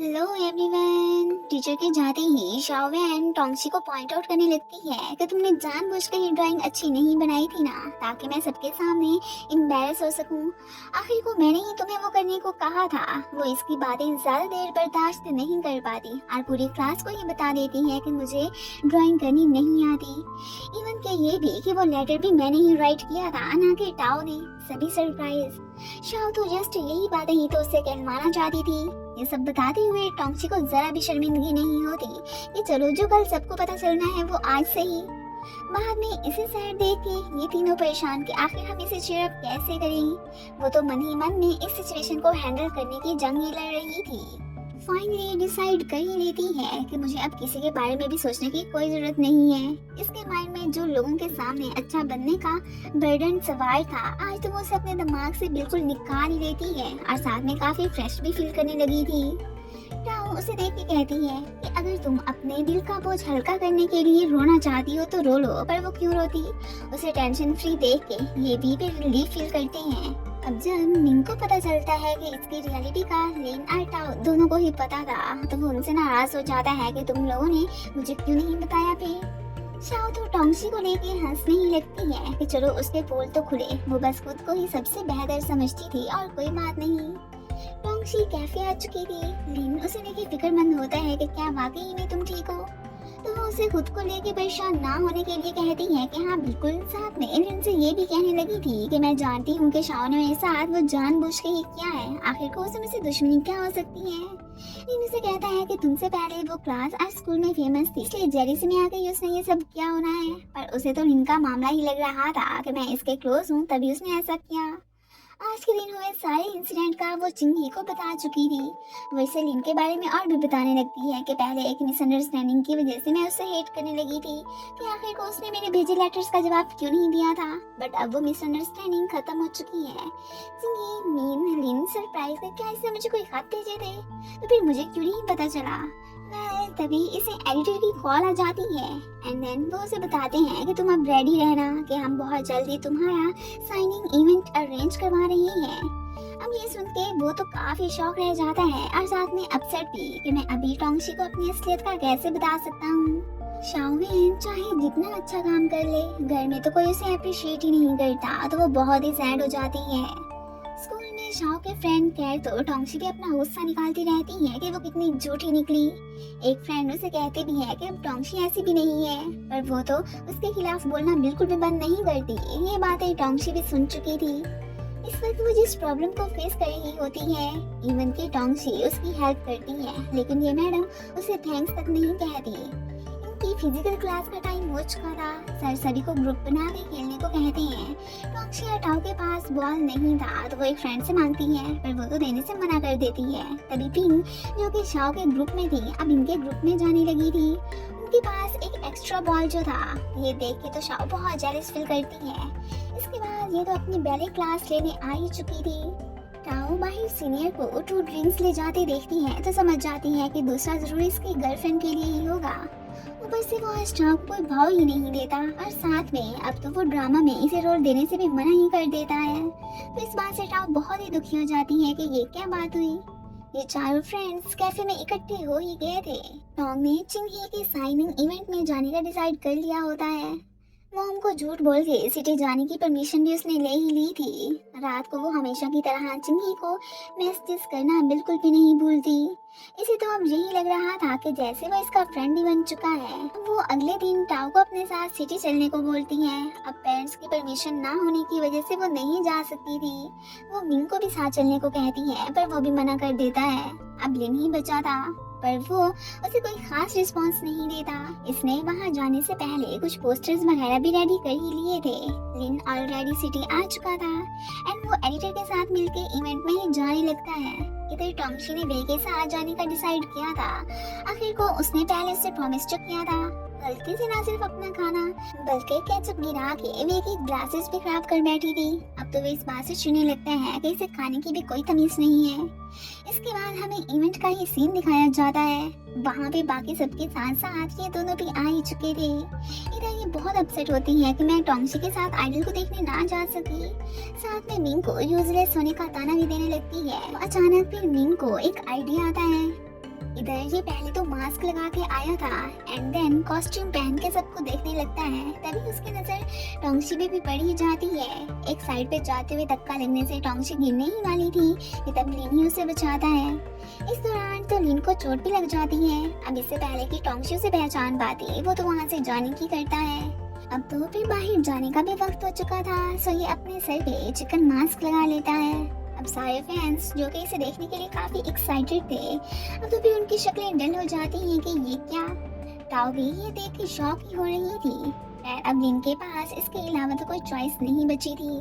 Hello everyone. Teacher के जाते ही शाओवेन टोंगशी को पॉइंट आउट करने लगती है कि तुमने जानबूझकर ये ड्राइंग अच्छी नहीं बनाई थी ना, ताकि मैं सबके सामने एम्बैरस हो सकूं। आखिर को मैंने ही तुम्हें वो करने को कहा था। वो इसकी बातें ज्यादा देर बर्दाश्त नहीं कर पाती और पूरी क्लास को ये बता देती है कि मुझे ड्राइंग करनी नहीं आती। इवन के ये भी कि वो लेटर भी मैंने ही राइट किया था, ना कि टाओ ने। सभी सरप्राइज। शाओ तो जस्ट यही बातें ही तो उससे कहलवाना चाहती थी। ये सब बताते हुए टोंगची को जरा भी शर्मिंदगी नहीं होती कि चलो जो कल सबको पता चलना है वो आज से ही। बाद में इसे सैड देख के ये तीनों परेशान कि आखिर हम इसे चीयर अप कैसे करें। वो तो मन ही मन में इस सिचुएशन को हैंडल करने की जंग ही लड़ रही थी। फाइनली डिसाइड कर ही लेती है कि मुझे अब किसी के बारे में भी सोचने की कोई जरूरत नहीं है। इसके माइंड में जो लोगों के सामने अच्छा बनने का बर्डन सवार था, आज तो वो उसे अपने दिमाग से बिल्कुल निकाल ही लेती है और साथ में काफी फ्रेश भी फील करने लगी थी। टाओ उसे देख के कहती है कि अगर तुम अपने दिल का बोझ हल्का करने के लिए रोना चाहती हो तो रो लो, पर वो क्यों रोती। उसे टेंशन फ्री देख के ये भी रिलीफ फील करते हैं। अब जब मिंग को पता चलता है कि इसकी रियलिटी का लिन और टाओ दोनों को ही पता था, तो वो उनसे नाराज हो जाता है कि तुम लोगों ने मुझे क्यों नहीं बताया फिर। शाओ तो टोंगशी को लेके हंसने ही लगती है कि चलो उसके पोल तो खुले, वो बस खुद को ही सबसे बेहतर समझती थी और कोई बात नहीं। टोंगशी कैफे आ चुकी थी। लिन उसे लेके फिक्रमंद होता है कि क्या वाकई में तुम ठीक हो, तो वो उसे खुद को लेके परेशान ना होने के लिए कहती है कि हाँ बिल्कुल। साथ में लिन से ये भी कहने लगी थी कि मैं जानती हूँ कि शाओ ने मेरे साथ वो जानबूझ के ही किया है, आखिर को उसे मुझसे दुश्मनी क्या हो सकती है। लिन उसे कहता है कि तुमसे पहले वो क्लास और स्कूल में फेमस थी, इसलिए जेलिसी में आके उसने ये सब किया होना है। पर उसे तो लिन का मामला ही लग रहा था कि मैं इसके क्लोज हूँ, तभी उसने ऐसा किया। आज के दिन हुए सारे इंसिडेंट का वो चिंगी को बता चुकी थी। वैसे लिन के बारे में और भी बताने लगती है कि पहले एक मिसअंडरस्टैंडिंग की वजह से मैं उससे हेट करने लगी थी कि आखिर को उसने मेरे भेजे लेटर्स का जवाब क्यों नहीं दिया था। बट अब वो मिसअंडरस्टैंडिंग खत्म हो चुकी है। चिंगी मीन लिन सरप्राइज में क्या इसने मुझे कोई खत भेजे थे, तो फिर मुझे क्यों नहीं पता चला। तभी इसे एडिटर की कॉल आ जाती है एंड देन वो उसे बताते हैं कि तुम अब रेडी रहना कि हम बहुत जल्दी तुम्हारा साइनिंग इवेंट अरेंज करवा रहे हैं। अब ये सुन के वो तो काफी शौक रह जाता है और साथ में अपसेट भी कि मैं अभी टोंगशी को अपनी असलियत का कैसे बता सकता हूँ। शाओवेन चाहे जितना अच्छा काम कर ले, घर में तो कोई उसे अप्रिशिएट ही नहीं करता, तो वो बहुत ही सैड हो जाती है। स्कूल में शाओ के फ्रेंड कैर तो टोंगशी पे अपना गुस्सा निकालती रहती है कि वो कितनी झूठी निकली। एक फ्रेंड उसे कहते भी है कि अब टोंगशी ऐसी भी नहीं है, पर वो तो उसके खिलाफ बोलना बिल्कुल भी बंद नहीं करती। ये बातें टोंगशी भी सुन चुकी थी। इस वक्त वो जिस प्रॉब्लम को फेस कर रही होती है, इवन की टोंगशी उसकी हेल्प करती है, लेकिन ये मैडम उसे थैंक्स तक नहीं कहती। इनकी फिजिकल क्लास का टाइम हो चुका था। सर सभी को ग्रुप बना के खेलने को कहते हैं। टोंगशी और टाओ के पास बॉल नहीं था, तो वो एक फ्रेंड से मांगती है, पर वो तो देने से मना कर देती है। तभी पिंग जो कि शाओ के ग्रुप में थी, अब इनके ग्रुप में जाने लगी थी। उनके पास एक एक्स्ट्रा बॉल जो था, ये देख के तो शाओ बहुत जेलस फील करती है। इसके बाद ये तो अपनी बैले क्लास लेने आ ही चुकी थी। टाओ बाहर सीनियर को 2 ड्रिंक्स ले जाते देखती है तो समझ जाती है कि दूसरा जरूर इसकी गर्लफ्रेंड के लिए ही होगा। ऊपर से वो आज टाओ को कोई भाव ही नहीं देता और साथ में अब तो वो ड्रामा में इसे रोल देने से भी मना ही कर देता है। तो इस बात से टाओ बहुत ही दुखी हो जाती है कि ये क्या बात हुई। ये चारों फ्रेंड्स कैफे में इकट्ठे हो ही गए थे। टोंग ने चिंगी के साइनिंग इवेंट में जाने का डिसाइड कर लिया होता है। मॉम को झूठ बोल के सिटी जाने की परमिशन भी उसने ले ही ली थी। रात को वो हमेशा की तरह चिंगी को मैसेज करना बिल्कुल भी नहीं भूलती। इसे तो अब यही लग रहा था कि जैसे वो इसका फ्रेंड ही बन चुका है। वो अगले दिन टाओ को अपने साथ सिटी चलने को बोलती है। अब पेरेंट्स की परमिशन ना होने की वजह से वो नहीं जा सकती थी। वो मिंग को भी साथ चलने को कहती है, पर वो भी मना कर देता है। अब लिन ही बचा था, पर वो उसे कोई खास रिस्पांस नहीं देता। इसने वहां जाने से पहले कुछ पोस्टर्स वगैरह भी रेडी कर ही लिए थे। लिन ऑलरेडी सिटी आ चुका था एंड वो एडिटर के साथ मिलके इवेंट में ही जाने लगता है। इधर टोंगशी ने वे के साथ जाने का डिसाइड किया था। आखिर को उसने पहले से प्रॉमिस जो किया था, गलती से ना सिर्फ अपना खाना बल्कि केचप गिरा के वे की ग्लासेस भी खराब कर बैठी थी। अब तो वे इस बात से चुनने लगता है कि इसे खाने की भी कोई तमीज नहीं है। इसके बाद हमें इवेंट का ही सीन दिखाया जाता है। वहाँ पे बाकी सबके साथ साथ ये दोनों भी आ ही चुके थे। इधर ये बहुत अपसेट होती है कि मैं टोंगशी के साथ आइडल को देखने ना जा सकी। साथ में मिंग को यूजलेस होने का ताना भी देने लगती है। अचानक फिर मिंग को एक आइडिया आता है। अंदर ये पहले तो मास्क लगा के आया था एंड देन कॉस्ट्यूम पहन के सबको देखने लगता है। तभी उसकी नजर टोंगशी पे भी पड़ ही जाती है। एक साइड पे जाते हुए धक्का लगने से टोंगशी गिरने ही वाली थी कि तब लिन ही उसे बचाता है। इस दौरान तो लिन को चोट भी लग जाती है। अब इससे पहले कि टोंगशी उसे पहचान पाती वो तो वहाँ से जाने की करता है। अब तो फिर बाहर जाने का भी वक्त हो चुका था, सो ये अपने सर पे चिकन मास्क लगा लेता है। अब सारे फैंस जो कि इसे देखने के लिए काफी एक्साइटेड थे, अब तो फिर उनकी शक्लें डल हो जाती हैं कि ये क्या। ताओ भी ये देख के शॉक ही हो रही थी। खैर अब लिन के पास इसके अलावा तो कोई चॉइस नहीं बची थी।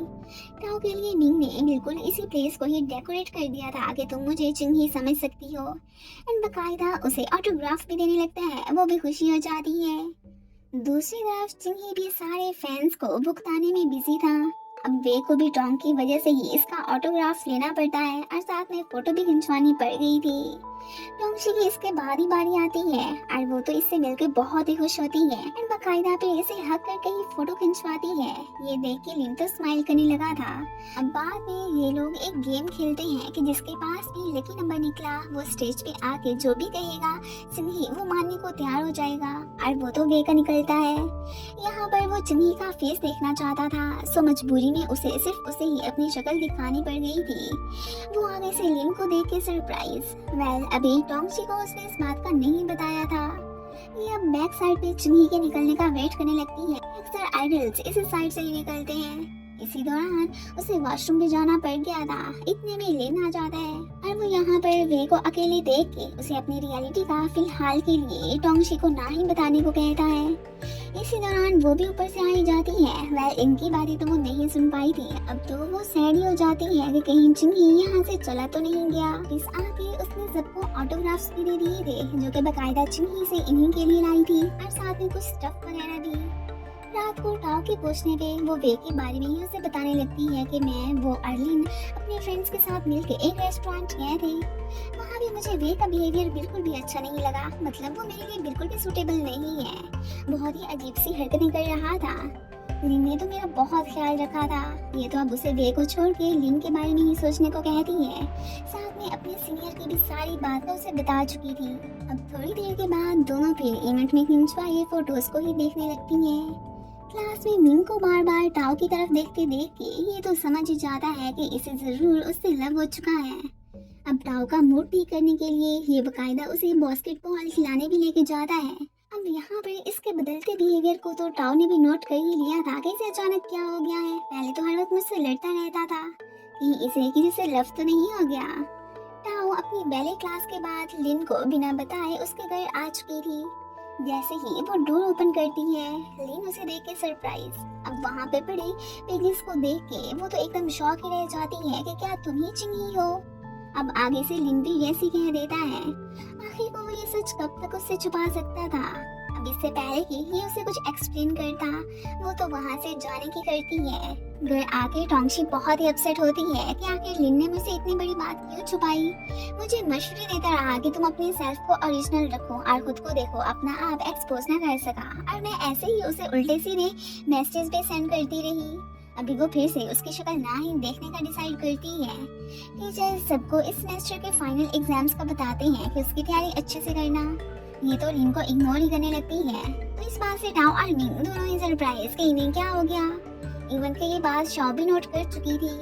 ताओ के लिए मिंग ने बिल्कुल इसी प्लेस को ही डेकोरेट कर दिया था कि तुम मुझे चिंग ही समझ सकती हो एंड बकायदा उसे ऑटोग्राफ भी देने लगता है। वो भी खुशी हो जाती है। दूसरी तरफ चिंगी भी सारे फैंस को भुगताने में बिजी था। अब वे को भी टोंग की वजह से ही इसका ऑटोग्राफ लेना पड़ता है और साथ में फोटो भी खिंचवानी पड़ गई थी। टोंगशी की इसके बाद ही बारी आती है और वो तो इससे मिलकर बहुत ही खुश होती है और बकायदा पे इसे हक करके ही फोटो खिंचवाती है। ये देख के लिन तो स्माइल करने लगा था। अब बाद में ये लोग एक गेम खेलते हैं कि जिसके पास भी लकी नंबर निकला वो स्टेज पे आके जो भी कहेगा चिंगी वो मानने को तैयार हो जाएगा और वो तो वे का निकलता है। यहाँ पर वो चिंगी का फेस देखना चाहता था, सो मजबूरी में उसे सिर्फ उसे ही अपनी शक्ल दिखानी पड़ गई थी। वो आगे से लिन को देख के सरप्राइज। अभी टोंगशी को उसने इस बात का नहीं बताया था। ये अब बैक साइड पे चिंगी के निकलने का वेट करने लगती है। अक्सर आइडल्स इस साइड से ही निकलते हैं। इसी दौरान उसे वॉशरूम भी जाना पड़ गया था। इतने में लेन आ जाता है और वो यहाँ पर वे को अकेले देख के उसे अपनी रियलिटी का फिलहाल के लिए टोंगशी को ना ही बताने को कहता है। इसी दौरान वो भी ऊपर से आई जाती है। वह इनकी बातें तो वो नहीं सुन पाई थी। अब तो वो सैड ही हो जाती है कि कहीं चिंगी यहाँ से चला तो नहीं गया। इस आके उसने सबको ऑटोग्राफ्स भी दे दिए थे जो कि बकायदा चिंगी से इन्हीं के लिए लाई थी और साथ में कुछ स्टफ वगैरह भी। रात को टाओ के पूछने पे वो वे के बारे में ही उसे बताने लगती है कि मैं वो अर्लिन अपने फ्रेंड्स के साथ मिलकर एक रेस्टोरेंट गए थे। वहाँ भी मुझे वे का बिहेवियर बिल्कुल भी अच्छा नहीं लगा। मतलब वो मेरे लिए बिल्कुल भी सूटेबल नहीं है। बहुत ही अजीब सी हरकतें कर रहा था। लिन ने तो मेरा बहुत ख्याल रखा था। ये तो अब उसे वे को छोड़ के लिन के बारे में ही सोचने को कहती है। साथ में अपने सीनियर की भी सारी बातें उसे बता चुकी थी। अब थोड़ी देर के बाद दोनों फिर इवेंट में खिंचवाए फोटोज को ही देखने लगती हैं। क्लास में मिंग को बार बार टाओ की तरफ देखते देख के ये तो समझ ही जाता है कि इसे जरूर उससे लव हो चुका है। अब टाओ का मूड ठीक करने के लिए ये बकायदा उसे बास्केटबॉल खिलाने भी लेके जाता है। अब यहाँ पर इसके बदलते बिहेवियर को तो टाओ ने भी नोट कर ही लिया था कि इसे अचानक क्या हो गया है। पहले तो हर वक्त मुझसे लड़ता रहता था कि इसे किसी से लव तो नहीं हो गया। टाओ अपनी बैले क्लास के बाद लिन को बिना बताए उसके घर आ चुकी थी। जैसे ही वो डोर ओपन करती है लिन उसे देख के सरप्राइज। अब वहाँ पे पड़े पेजेस को देख के वो तो एकदम शॉक ही रह जाती है कि क्या तुम ही चिंगी हो। अब आगे से लिन भी वैसे कह देता है। आखिर को वो ये सच कब तक उससे छुपा सकता था। अब इससे पहले कि ये उसे कुछ एक्सप्लेन करता वो तो वहाँ से जाने की करती है। घर आके टोंगशी बहुत ही अपसेट होती है कि आखिर लिन ने मुझसे इतनी बड़ी बात क्यों छुपाई। मुझे मशवरे देता रहा कि तुम अपने सेल्फ को ओरिजिनल रखो और खुद को देखो, अपना आप एक्सपोज ना कर सका। और मैं ऐसे ही उसे उल्टे सीधे मैसेज भी सेंड करती रही। अभी वो फिर से उसकी शक्ल ना ही देखने का डिसाइड करती है। टीचर सबको इस सेमेस्टर के फाइनल एग्जाम्स का बताते हैं कि उसकी तैयारी अच्छे से करना। ये तो लिन को इग्नोर ही करने लगती है। तो इस बात से टाओ और मिंग दोनों ही सरप्राइज कि इन्हें क्या हो गया। इवन के ये बात शॉ भी नोट कर चुकी थी।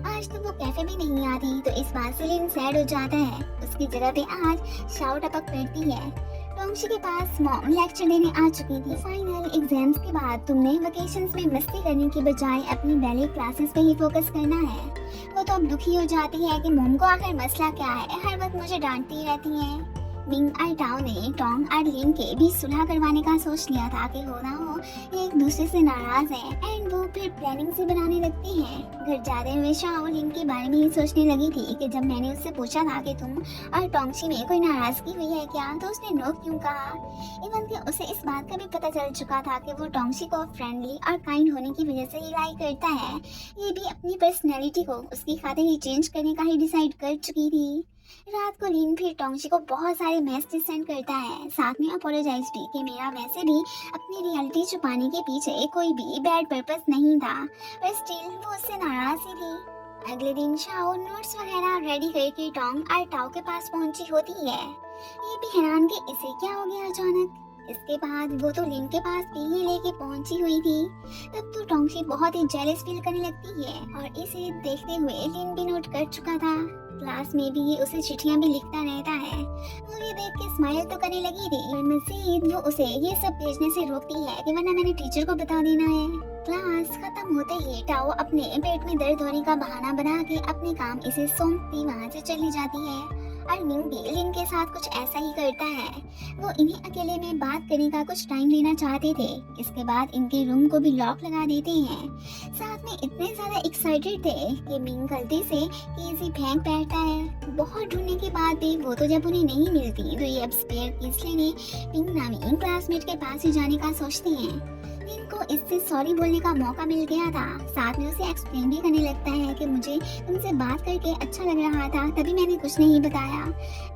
आज तो वो कैफे भी नहीं आती, तो इस बात से लिन सैड हो जाता है। उसकी जगह पे आज शाओ टपक करती है। टोंगशी के पास मॉम लेक्चर देने आ चुकी थी। फाइनल एग्जाम्स के बाद तुमने वेकेशंस में मस्ती करने की बजाय अपनी बैले क्लासेस पे ही फोकस करना है। वो तो अब दुखी हो जाती है कि मॉम को आखिर मसला क्या है, हर वक्त मुझे डांटती रहती है। मिंग और टाओ ने टोंग और लिन के भी सुलह करवाने का सोच लिया था कि हो ना हो एक दूसरे से नाराज है एंड वो फिर प्लानिंग से बनाने लगती हैं। घर जाते हुए शाओ लिन के बारे में ही सोचने लगी थी कि जब मैंने उससे पूछा था कि तुम और टोंगशी में कोई नाराजगी हुई है क्या, तो उसने नो क्यों कहा। इवन कि उसे इस बात का भी पता चल चुका था कि वो टोंगशी को फ्रेंडली और काइंड होने की वजह से ही लाइक करता है। ये भी अपनी पर्सनैलिटी को उसकी खातिर ही चेंज करने का ही डिसाइड कर चुकी थी। रात को लिन फिर टोंगशी को बहुत सारे मैसेज सेंड करता है, साथ में अपोलोजाइज भी कि मेरा वैसे भी अपनी रियलिटी छुपाने के पीछे कोई भी बैड पर्पस नहीं था, पर स्टिल वो उससे नाराज ही थी। अगले दिन शाओ नोट्स वगैरह रेडी करके टोंग और टाओ के पास पहुंची होती है। ये भी हैरान कि इसे क्या हो गया अचानक। इसके बाद वो तो लिन के पास भी ही लेके पहुंची हुई थी। तब तो टोंगशी बहुत ही जेलस फील करने लगती है और इसे देखते हुए लिन भी नोट कर चुका था। क्लास में भी ये उसे चिट्ठियां भी लिखता रहता है। वो ये देख के स्माइल तो करने लगी थी, पर मजीद वो उसे ये सब भेजने से रोकती है कि वरना मैंने टीचर को बता देना है। क्लास खत्म होते ही टाओ अपने पेट में दर्द होने का बहाना बना के अपने काम इसे सौंपती वहाँ से चली जाती है। और मिंग भी लिन के साथ कुछ ऐसा ही करता है। वो इन्हें अकेले में बात करने का कुछ टाइम लेना चाहते थे। इसके बाद इनके रूम को भी लॉक लगा देते हैं। साथ में इतने ज्यादा एक्साइटेड थे कि मिंग गलती से कीज़ फेंक बैठता है। बहुत ढूंढने के बाद भी वो तो जब उन्हें नहीं मिलती तो ये अब स्पेयर कीज़ लेने मिंग नामी क्लासमेट के पास ही जाने का सोचते हैं। लिन को इससे सॉरी बोलने का मौका मिल गया था। साथ में उसे एक्सप्लेन भी करने लगता है कि मुझे तुमसे बात करके अच्छा लग रहा था, तभी मैंने कुछ नहीं बताया।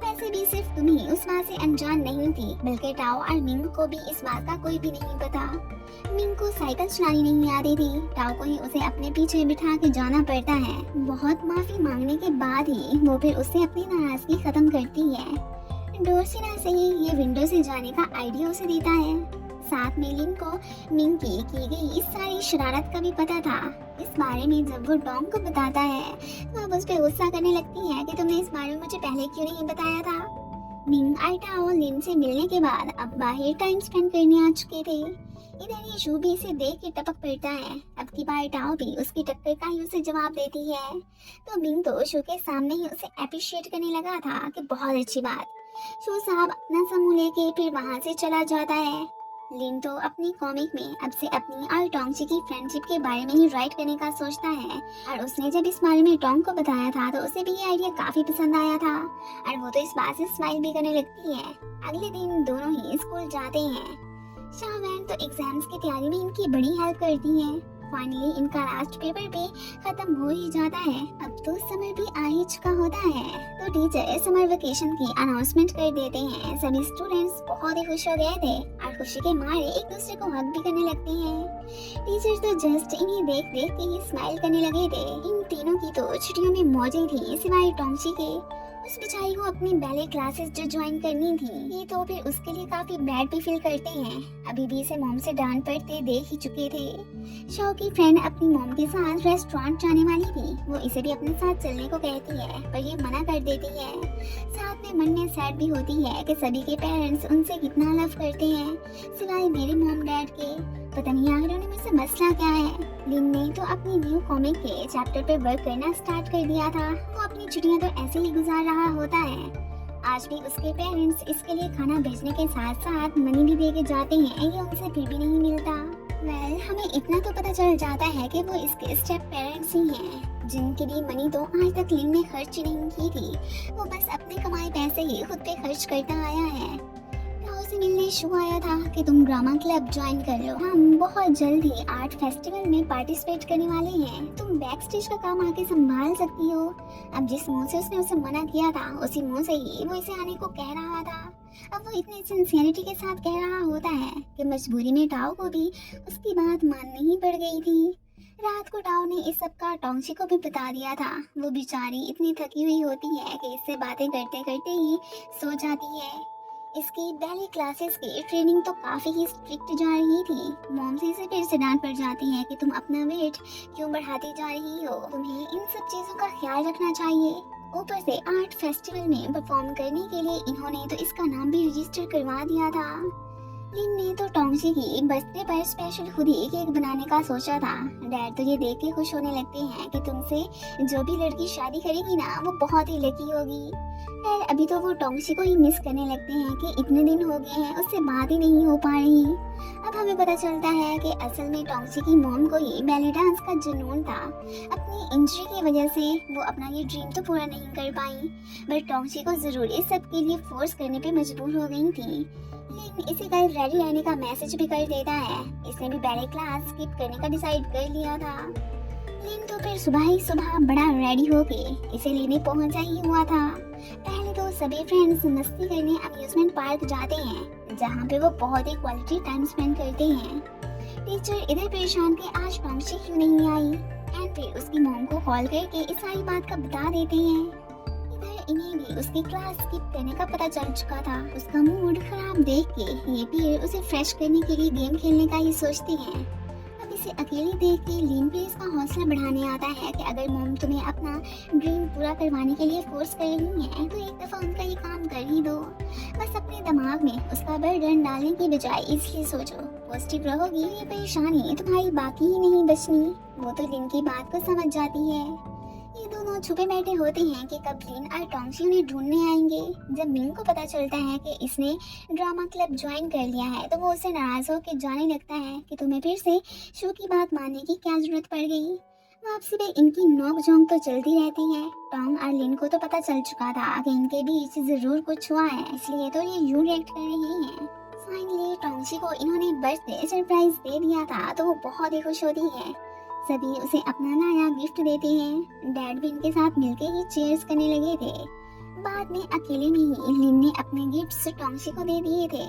वैसे भी सिर्फ तुम ही उस बात से अनजान नहीं थी, बल्कि टाओ और मिंग को भी इस बात का कोई भी नहीं पता। मिंग को साइकिल चलानी नहीं आती थी। टाओ को ही उसे अपने पीछे बिठा के जाना पड़ता है। बहुत माफी मांगने के बाद ही वो फिर उससे अपनी नाराजगी खत्म करती है। डोर से ना सही ये विंडो से जाने का आइडिया उसे देता है। साथ में लिन को मिंग की गई इस सारी शरारत का भी पता था। इस बारे में जब वो टॉम को बताता है तो अब उस पर गुस्सा करने लगती है कि तुमने इस बारे में मुझे पहले क्यों नहीं बताया था। मिंग और टाओ लिन से मिलने के बाद अब बाहर टाइम स्पेंड करने आ चुके थे। इधर ये शू भी इसे देख के टपक पड़ता है। अब की बार टाओ भी उसकी टक्कर का ही उसे जवाब देती है। तो मिंग तो शू के सामने ही उसे अप्रिशिएट करने लगा था कि बहुत अच्छी बात। शू साहब अपना समूह लेके फिर वहाँ से चला जाता है। लिन तो अपनी कॉमिक में अब से अपनी और टोंगशी की फ्रेंडशिप के बारे में ही राइट करने का सोचता है। और उसने जब इस बारे में टोंग को बताया था तो उसे भी ये आइडिया काफी पसंद आया था और वो तो इस बात से स्माइल भी करने लगती है। अगले दिन दोनों ही स्कूल जाते हैं। शाहवैन तो एग्जाम्स की तैयारी में इनकी बड़ी हेल्प करती है। फाइनली इनका लास्ट पेपर भी खत्म हो ही जाता है। अब तो समर भी आ ही चुका होता है तो टीचर समर वेकेशन की अनाउंसमेंट कर देते हैं। सभी स्टूडेंट्स बहुत ही खुश हो गए थे और खुशी के मारे एक दूसरे को हग भी करने लगते हैं। टीचर तो जस्ट इन्हें देख देख के ही स्माइल करने लगे थे। इन तीनों की तो छुट्टियों में मौजें थी सिवाय टोंगशी के। उस बेचारी को अपनी बैले क्लासेस जो ज्वाइन करनी थी, ये तो फिर उसके लिए काफी बैड भी फील करते हैं। अभी भी इसे मॉम से डांट पड़ते देख ही चुके थे। शो की फ्रेंड अपनी मॉम के साथ रेस्टोरेंट जाने वाली थी। वो इसे भी अपने साथ चलने को कहती है पर ये मना कर देती है। साथ में मन में सैड भी होती है कि सभी के पेरेंट्स उनसे कितना लव करते हैं सिवाय मेरे मॉम डैड के। पता नहीं आखिर उन्हें मुझसे मसला क्या है। लिन ने तो अपनी न्यू कॉमिक के चैप्टर पे वर्क करना स्टार्ट कर दिया था। वो अपनी छुट्टियां तो ऐसे ही गुजार रहा होता है। आज भी उसके पेरेंट्स इसके लिए खाना भेजने के साथ साथ मनी भी दे के जाते हैं। ये उनसे फिर भी नहीं मिलता। हमें इतना तो पता चल जाता है कि वो इसके स्टेप पेरेंट्स ही हैं, जिनके लिए मनी तो आज तक लिन ने खर्च नहीं की थी। वो बस अपने कमाए पैसे ही खुद पे खर्च करता आया है। से मिलने शो आया था कि तुम ड्रामा क्लब ज्वाइन कर लो। हम बहुत जल्द ही आर्ट फेस्टिवल में पार्टिसिपेट करने वाले हैं। तुम बैक स्टेज का काम आके संभाल सकती हो। अब जिस मुंह से उसने उसे मना किया था उसी मुंह से ही वो इसे आने को कह रहा था। अब वो इतनी सिंसियरिटी के साथ कह रहा होता है कि मजबूरी में टाओ को भी उसकी बात माननी ही पड़ गई थी। रात को टाओ ने इस सब का टोंगशी को भी बता दिया था। वो बेचारी इतनी थकी हुई होती है कि इससे बातें करते करते ही सो जाती है। इसकी बैले क्लासेस की ट्रेनिंग तो काफी ही स्ट्रिक्ट जा रही थी। मॉम से इसे फिर से डांट पड़ जाती है कि तुम अपना वेट क्यों बढ़ाती जा रही हो, तुम्हें इन सब चीजों का ख्याल रखना चाहिए। ऊपर से आर्ट फेस्टिवल में परफॉर्म करने के लिए इन्होंने तो इसका नाम भी रजिस्टर करवा दिया था। लिन ने तो टोंगशी की बर्थडे पर स्पेशल खुद ही केक बनाने का सोचा था। डैड तो ये देख के खुश होने लगते हैं कि तुमसे जो भी लड़की शादी करेगी ना वो बहुत ही लकी होगी। खैर अभी तो वो टोंगशी को ही मिस करने लगते हैं कि इतने दिन हो गए हैं उससे बात ही नहीं हो पा रही। अब हमें पता चलता है कि असल में टोंगशी की मॉम को ही बैले डांस का जुनून था। अपनी इंजरी की वजह से वो अपना ये ड्रीम तो पूरा नहीं कर पाई, बट टोंगशी को जरूर इस सब के लिए फोर्स करने पे मजबूर हो गई थी। लिन इसे कल रेडी रहने का मैसेज भी कर देता है। इसने भी बैले क्लास स्किप करने का डिसाइड कर लिया था। लिन तो फिर सुबह ही सुबह बड़ा रेडी होके इसे लेने पहुंचा ही हुआ था। पहले तो सभी फ्रेंड्स मस्ती करने अम्यूजमेंट पार्क जाते हैं, जहाँ पे वो बहुत ही क्वालिटी टाइम स्पेंड करते हैं। टीचर इधर परेशान थे आज टोंगशी क्यों नहीं आई, एंड फिर उसकी मॉम को कॉल करके इस सारी बात का बता देते हैं। इधर इन्हें भी उसकी क्लास स्किप करने का पता चल चुका था। उसका मूड खराब देख के ये पीर उसे फ्रेश करने के लिए गेम खेलने का ही सोचती है। अब इसे अकेली देख के लिन भी इसका हौसला बढ़ाने आता है कि अगर मॉम तुम्हें अपना ड्रीम पूरा करवाने के लिए फोर्स कर रही है तो एक दफा उनका ये काम कर ही दो। बस अपने दिमाग में उसका बर्डन डालने की बजाय इसलिए सोचो पॉजिटिव रहोगी, ये परेशानी तुम्हारी बाकी ही नहीं बचनी। वो तो लिन की बात को समझ जाती है। ये दोनों छुपे बैठे होते हैं कि कब लिन और टोंगशी उन्हें ढूंढने आएंगे। जब मिंग को पता चलता है कि इसने ड्रामा क्लब ज्वाइन कर लिया है तो वो उससे नाराज होकर जाने लगता है कि तुम्हें फिर से शो की बात मानने की क्या जरूरत पड़ गई। वापसी में इनकी नोक-झोंक तो चलती रहती है। टोंग और लिन को तो पता चल चुका था कि इनके बीच जरूर कुछ हुआ है, इसलिए तो ये यूं रिएक्ट कर रही हैं। फाइनली टोंगशी को इन्होंने बर्थडे सरप्राइज दे दिया था तो वो बहुत ही खुश होती है। सभी उसे अपना नया गिफ्ट देते हैं। डैड भी इनके साथ मिलके ही चीयर्स करने लगे थे। बाद में अकेले में ही लिन ने अपने गिफ्ट्स टोंगशी को दे दिए थे।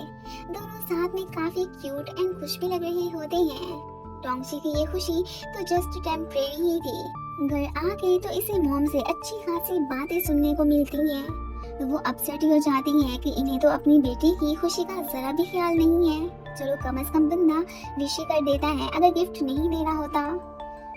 दोनों साथ में काफी क्यूट एंड खुश भी लग रहे होते हैं। टोंगशी की ये खुशी तो जस्ट टेम्परेरी ही थी। घर आके तो इसे मॉम से अच्छी खासी बातें सुनने को मिलती हैं। तो वो अपसेट हो जाती है कि इन्हें तो अपनी बेटी की खुशी का जरा भी ख्याल नहीं है। चलो कम से कम बंदा विश कर देता है अगर गिफ्ट नहीं दे रहा होता।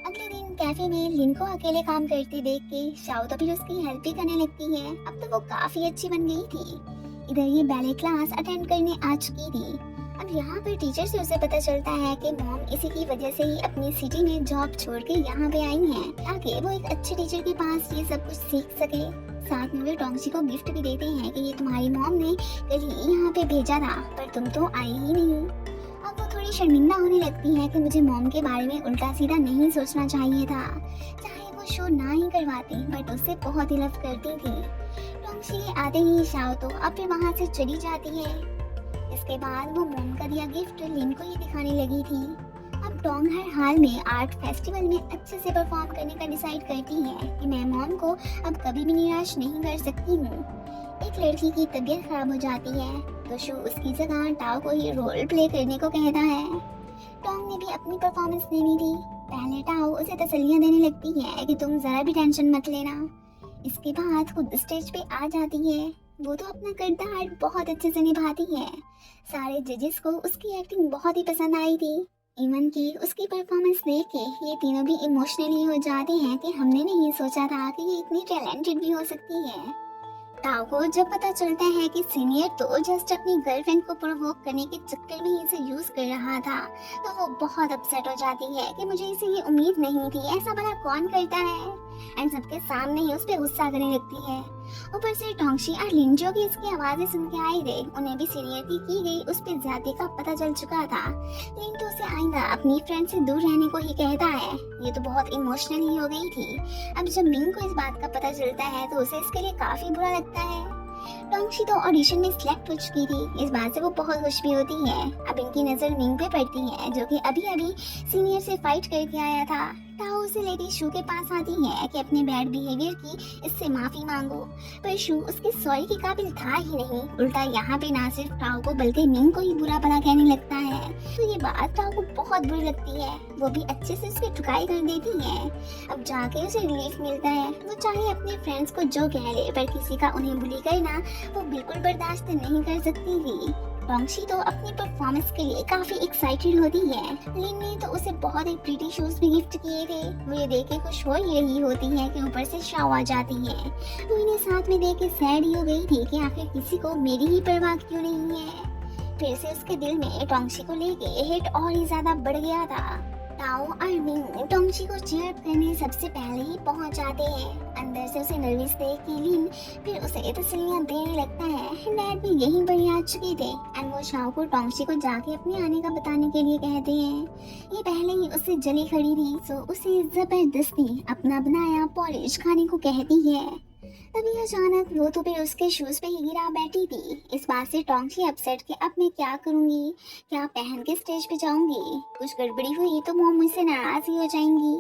अगले दिन कैफे में लिन को अकेले काम करते देख के शाओ तो फिर उसकी हेल्प भी करने लगती है। अब तो वो काफी अच्छी बन गई थी। इधर ये बैले क्लास अटेंड करने आ चुकी थी। अब यहाँ पर टीचर से उसे पता चलता है कि मॉम इसी की वजह से ही अपनी सिटी में जॉब छोड़ के यहाँ पे आई हैं ताकि वो एक अच्छे टीचर के पास ये सब कुछ सीख सके। साथ में वे टोंगशी को गिफ्ट भी देते हैं कि ये तुम्हारी मॉम ने कल ही यहाँ पे भेजा था पर तुम तो आई ही नहीं। अब वो थोड़ी शर्मिंदा होने लगती है कि मुझे मॉम के बारे में उल्टा सीधा नहीं सोचना चाहिए था। चाहे वो शो ना ही करवाती बट उससे बहुत ही लव करती थी। टोंगशी के आते ही शाओ तो अब फिर वहाँ से चली जाती है। इसके बाद वो मॉम का दिया गिफ्ट लिन को ही दिखाने लगी थी। अब टोंग हर हाल में आर्ट फेस्टिवल में अच्छे से परफॉर्म करने का डिसाइड करती है कि मैं मॉम को अब कभी भी निराश नहीं कर सकती हूँ। एक लड़की की तबीयत खराब हो जाती है तो शो उसकी जगह टाओ को ही रोल प्ले करने को कहता है। टोंग ने भी अपनी परफॉर्मेंस देनी थी। पहले टाओ उसे तसल्लियां देने लगती है कि तुम जरा भी टेंशन मत लेना। इसके बाद खुद स्टेज पे आ जाती है। वो तो अपना किरदार बहुत अच्छे से निभाती है। सारे जजेस को उसकी एक्टिंग बहुत ही पसंद आई थी। इवन की उसकी परफॉर्मेंस देख के ये तीनों भी इमोशनली हो जाते हैं कि हमने नहीं सोचा था कि ये इतनी टैलेंटेड भी हो सकती है। टाओ को जब पता चलता है कि सीनियर तो जस्ट अपनी गर्लफ्रेंड को प्रोवोक करने के चक्कर में इसे यूज कर रहा था तो वो बहुत अपसेट हो जाती है कि मुझे इसे ये उम्मीद नहीं थी, ऐसा भला कौन करता है। एंड सबके सामने ही उस पर गुस्सा करने लगती है। ऊपर से टोंगशी और लिन जो कि इसकी आवाजें सुन के आए थे उन्हें भी सीनियर की गई उस पर ज्यादा का पता चल चुका था। लिन तो उसे आइंदा अपनी फ्रेंड से दूर रहने को ही कहता है। ये तो बहुत इमोशनल ही हो गई थी। अब जब मिंग को इस बात का पता चलता है तो उसे इसके लिए काफी बुरा लगता है। टोंगशी तो ऑडिशन में सिलेक्ट हो चुकी थी। इस बात से वो बहुत खुश भी होती है। अब इनकी नजर मिंग पे पड़ती है जो कि अभी अभी सीनियर से फाइट करके आया था। टाओ उसे लेडी शू के पास आती है कि अपने बैड बिहेवियर की इससे माफी मांगो पर शू उसके सॉरी के काबिल था ही नहीं। उल्टा यहाँ पे ना सिर्फ टाओ को बल्कि मिंग को ही बुरा भला कहने लगता है। तो ये बात टाओ को बहुत बुरी लगती है। वो भी अच्छे से उसकी ठुकाई कर देती है। अब जाके उसे रिलीफ मिलता है। वो चाहे अपने फ्रेंड्स को जो कह ले पर किसी का उन्हें बुली करना वो बिल्कुल बर्दाश्त नहीं कर सकती थी। टोंगशी तो अपनी परफॉर्मेंस के लिए काफी एक्साइटेड होती है। लिन ने तो उसे बहुत ही प्रीटी शूज भी गिफ्ट किए थे। वो ये देख के खुश हो ही रही होती है कि ऊपर से शाओ आ जाती है। वो इन्हें साथ में देख के सैड ही हो गई थी कि आखिर किसी को मेरी ही परवाह क्यों नहीं है। फिर से उसके दिल में टोंगशी को लेके हिट और ही ज्यादा बढ़ गया था। टाओ और मिंग टोंगशी को चीयर करने सबसे पहले ही पहुंच जाते हैं। अंदर से उसे नर्वस देख के लिन फिर उसे तसल्लियां देने लगता है। डैड भी यहीं पर आ चुके थे एंड वो शाओ को टोंगशी को जाके अपने आने का बताने के लिए कहते हैं। ये पहले ही उससे जली खड़ी थी तो उसे जबरदस्ती अपना बनाया पॉलिश खाने को कहती है। तभी अचानक वो तो फिर उसके शूज पे ही गिरा बैठी थी। इस बात से टोंगशी अपसेट कि अब मैं क्या करूंगी, क्या पहन के स्टेज पे जाऊंगी। कुछ गड़बड़ी हुई तो मॉम मुझसे नाराज ही हो जाएंगी।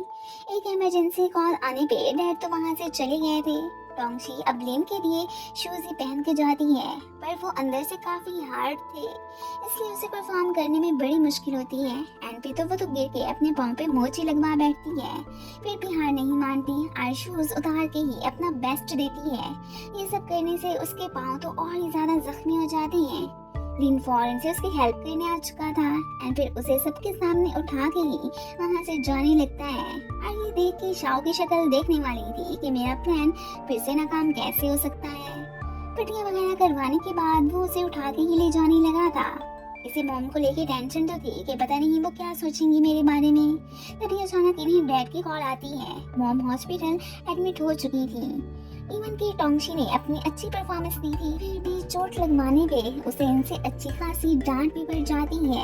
एक इमरजेंसी कॉल आने पे डैड तो वहाँ से चले गए थे। टोंगशी अब लिन के लिए शूज ही पहन के जाती है, पर वो अंदर से काफी हार्ड थे, इसलिए उसे परफॉर्म करने में बड़ी मुश्किल होती है। एंड फिर तो वो तो गिर के अपने पाँव पे मोची लगवा बैठती है, फिर भी हार नहीं मानती और शूज उतार के ही अपना बेस्ट देती है। ये सब करने से उसके पाँव तो और ही ज्यादा जख्मी हो जाते हैं। लिन फौरन से उसकी हेल्प करने आ चुका था एंड फिर उसे सबके सामने उठा के ही वहाँ से जाने लगता है। और ये देख के शाओ की शक्ल देखने वाली थी कि मेरा प्लान फिर से नाकाम कैसे हो सकता है। पट्टियाँ वगैरह करवाने के बाद वो उसे उठा के ही ले जाने लगा था। इसे मॉम को लेके टेंशन तो थी कि पता नहीं वो क्या सोचेंगी मेरे बारे में। तभी अचानक इन्हें डैड की कॉल आती है। मॉम हॉस्पिटल एडमिट हो चुकी थी। इवन की टोंगशी ने अपनी अच्छी परफॉर्मेंस दी थी, फिर भी चोट लगवाने पे उसे इनसे अच्छी खासी डांट भी पड़ जाती है।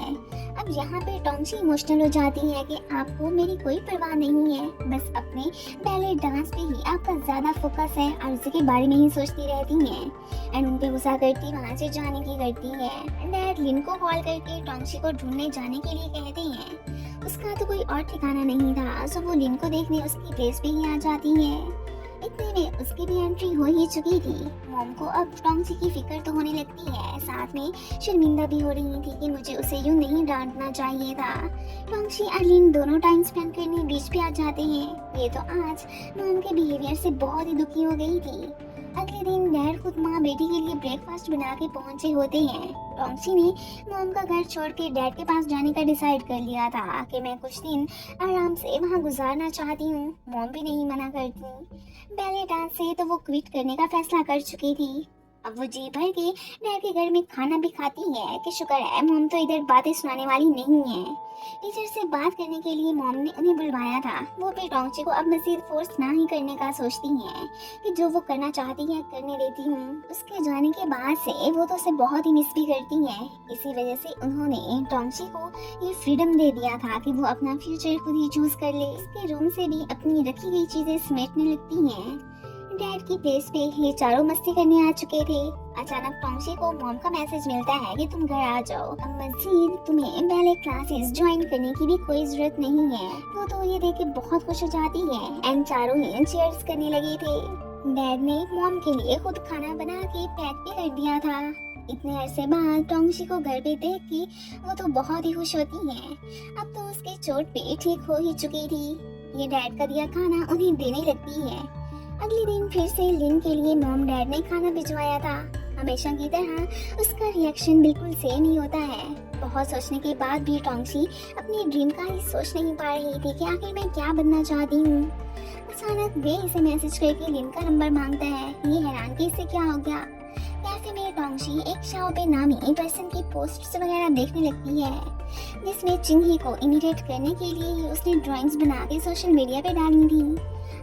अब यहाँ पे टोंगशी इमोशनल हो जाती है कि आपको मेरी कोई परवाह नहीं है, बस अपने बैले डांस पे ही आपका ज्यादा फोकस है और उसी के बारे में ही सोचती रहती हैं। एंड उन पे गुस्सा करती वहाँ से जाने की करती है। डैड लिन को कॉल करके टोंगशी को ढूंढने जाने के लिए कहते हैं। उसका तो कोई और ठिकाना नहीं था, सो वो लिन को देखने उसकी प्लेस पे ही आ जाती है। इतने में उसकी भी एंट्री हो ही चुकी थी। मॉम को अब टोंगशी की फिक्र तो होने लगती है, साथ में शर्मिंदा भी हो रही थी कि मुझे उसे यूं नहीं डांटना चाहिए था। टोंगशी और लिन दोनों टाइम स्पेंड करने बीच पे आ जाते हैं। ये तो आज मॉम के बिहेवियर से बहुत ही दुखी हो गई थी। अगले दिन डैड खुद माँ बेटी के लिए ब्रेकफास्ट बना के पहुंचे होते हैं। टोंगशी ने मॉम का घर छोड़ के डैड के पास जाने का डिसाइड कर लिया था कि मैं कुछ दिन आराम से वहाँ गुजारना चाहती हूँ। मॉम भी नहीं मना करती। बैले डांस से तो वो क्विट करने का फैसला कर चुकी थी। अब वो जी भर के डैड के घर में खाना भी खाती है कि शुक्र है मॉम तो इधर बातें सुनाने वाली नहीं है। टीचर से बात करने के लिए मॉम ने उन्हें बुलवाया था। वो भी टोंगशी को अब मजीद फोर्स ना ही करने का सोचती हैं कि जो वो करना चाहती है करने देती हूँ। उसके जाने के बाद से वो तो उसे बहुत ही मिस भी करती है। इसी वजह से उन्होंने टोंगशी को ये फ्रीडम दे दिया था कि वो अपना फ्यूचर खुद ही चूज कर ले। इसके रूम से भी अपनी रखी गई चीजें समेटने लगती हैं। डैड की प्लेस पे ये चारों मस्ती करने आ चुके थे। अचानक टोंगशी को मॉम का मैसेज मिलता है कि तुम घर आ जाओ। अब मजीद तुम्हें बैले क्लासेस ज्वाइन करने की भी कोई जरूरत नहीं है। वो तो ये देख के बहुत खुश हो जाती है एंड चारों ही चीयर्स करने लगे थे। डैड ने मॉम के लिए खुद खाना बना के पैक भी कर दिया था। इतने अरसे बाद टोंगशी को घर पे देख के वो तो बहुत ही खुश होती है। अब तो उसकी चोट पे ठीक हो ही चुकी थी। ये डैड का दिया खाना उन्हें देने लगती है। अगले दिन फिर से लिन के लिए मॉम डैड ने खाना भिजवाया था। हमेशा की तरह उसका रिएक्शन बिल्कुल सेम ही होता है। बहुत सोचने के बाद भी टोंगशी अपनी ड्रीम का ही सोच नहीं पा रही थी कि आखिर मैं क्या बनना चाहती हूँ। अचानक वे इसे मैसेज करके लिन का नंबर मांगता है। ये हैरान कि इससे क्या हो गया। कैफे में टोंगशी एक शाओ पे नामी पर्सन की पोस्ट्स वगैरह देखने लगती है, जिसमें चिंगी को इमिटेट करने के लिए ही उसने ड्राइंग्स बना के सोशल मीडिया पे डाली थी।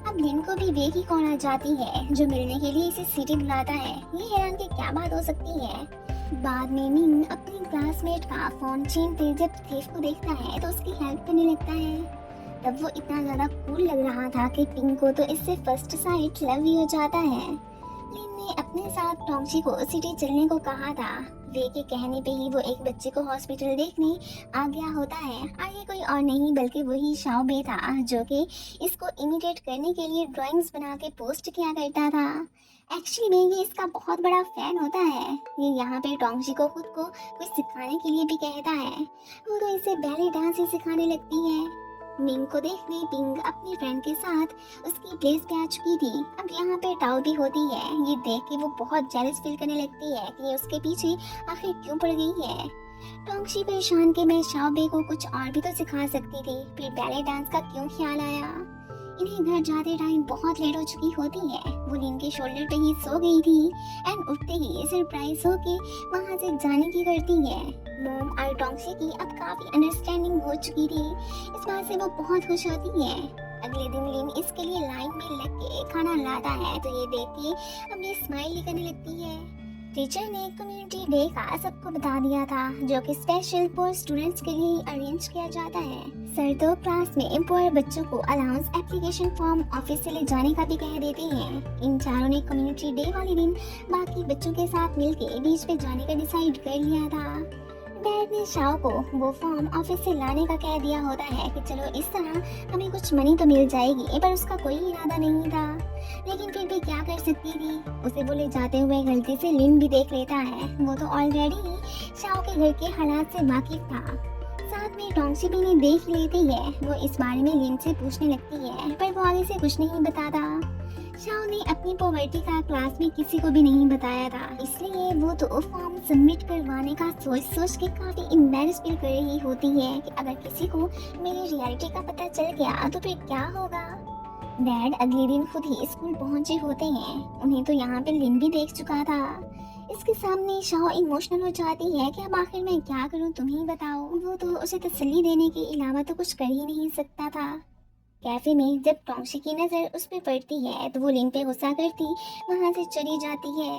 अब लिन को भी वे ही कॉल आ जाती है जो मिलने के लिए इसे सिटी बुलाता है। ये हैरान की क्या बात हो सकती है। बाद में मिंग अपनी क्लासमेट का फोन छीनते जब थीफ को देखता है तो उसकी हेल्प करने लगता है। तब वो इतना ज्यादा कूल लग रहा था कि पिंक को तो इससे फर्स्ट साइट लव ही हो जाता है। लिन ने अपने साथ टोंगशी को सिटी चलने को कहा था। वे के कहने पे ही वो एक बच्चे को हॉस्पिटल देखने आ गया होता है। आगे कोई और नहीं बल्कि वही शाओ बे था जो कि इसको इमिटेट करने के लिए ड्राइंग्स बना के पोस्ट किया करता था। एक्चुअली में ये इसका बहुत बड़ा फैन होता है। ये यहाँ पे टोंगशी को खुद को कुछ सिखाने के लिए भी कहता है। वो तो इसे बैले डांस ही सिखाने लगती है। मिंग को देखने पिंग अपनी फ्रेंड के साथ उसकी प्लेस पे आ चुकी थी। अब यहाँ पे टाओ भी होती है। ये देख के वो बहुत जेलस फील करने लगती है कि ये उसके पीछे आखिर क्यों पड़ गई है। टोंगशी परेशान कि मैं शाओ बे को कुछ और भी तो सिखा सकती थी, फिर बैले डांस का क्यों ख्याल आया। इन्हें घर जाते टाइम बहुत लेट हो चुकी होती है। वो लिन के शोल्डर पे ही सो गई थी एंड उठते ही सरप्राइज होके वहाँ से जाने की करती है। मॉम और टोंगशी की अब काफी अंडरस्टैंडिंग हो चुकी थी। इस बात से वो बहुत खुश होती है। अगले दिन लिन इसके लिए लाइन में लग के खाना लाता है तो ये देख के अब ये स्माइल ही करने लगती है। टीचर ने कम्युनिटी डे का सबको बता दिया था जो कि स्पेशल पुअर स्टूडेंट्स के लिए अरेंज किया जाता है। सर तो क्लास में पुअर बच्चों को अलाउंस एप्लीकेशन फॉर्म ऑफिस से ले जाने का भी कह देते हैं। इन चारों ने कम्युनिटी डे वाले दिन बाकी बच्चों के साथ मिलके बीच पे जाने का डिसाइड कर लिया था। डैड ने शाओ को वो फॉर्म ऑफिस से लाने का कह दिया होता है कि चलो इस तरह हमें कुछ मनी तो मिल जाएगी, पर उसका कोई इरादा नहीं था। लेकिन फिर भी क्या कर सकती थी, उसे बोले जाते हुए गलती से लिन भी देख लेता है। वो तो ऑलरेडी शाओ के घर के हालात से वाकिफ था। साथ में टोंगसी भी नहीं देख लेती है। वो इस बारे में लिन से पूछने लगती है, पर वो आगे से कुछ नहीं बताता। शाओ ने अपनी पॉवर्टी का क्लास में किसी को भी नहीं बताया था, इसलिए वो तो फॉर्म सबमिट करवाने का सोच सोच के काफी एम्बैरेस फील कर रही होती है कि अगर किसी को मेरी रियलिटी का पता चल गया तो फिर क्या होगा। डैड अगले दिन खुद ही स्कूल पहुंचे होते हैं। उन्हें तो यहाँ पे लिन भी देख चुका था। इसके सामने शाओ इमोशनल हो जाती है कि अब आखिर मैं क्या करूं, तुम ही बताओ। वो तो उसे तसल्ली देने के अलावा तो कुछ कर ही नहीं सकता था। कैफे में जब टोंगसी की नजर उस पर पड़ती है तो वो लिन पे गुस्सा करती वहां से चली जाती है।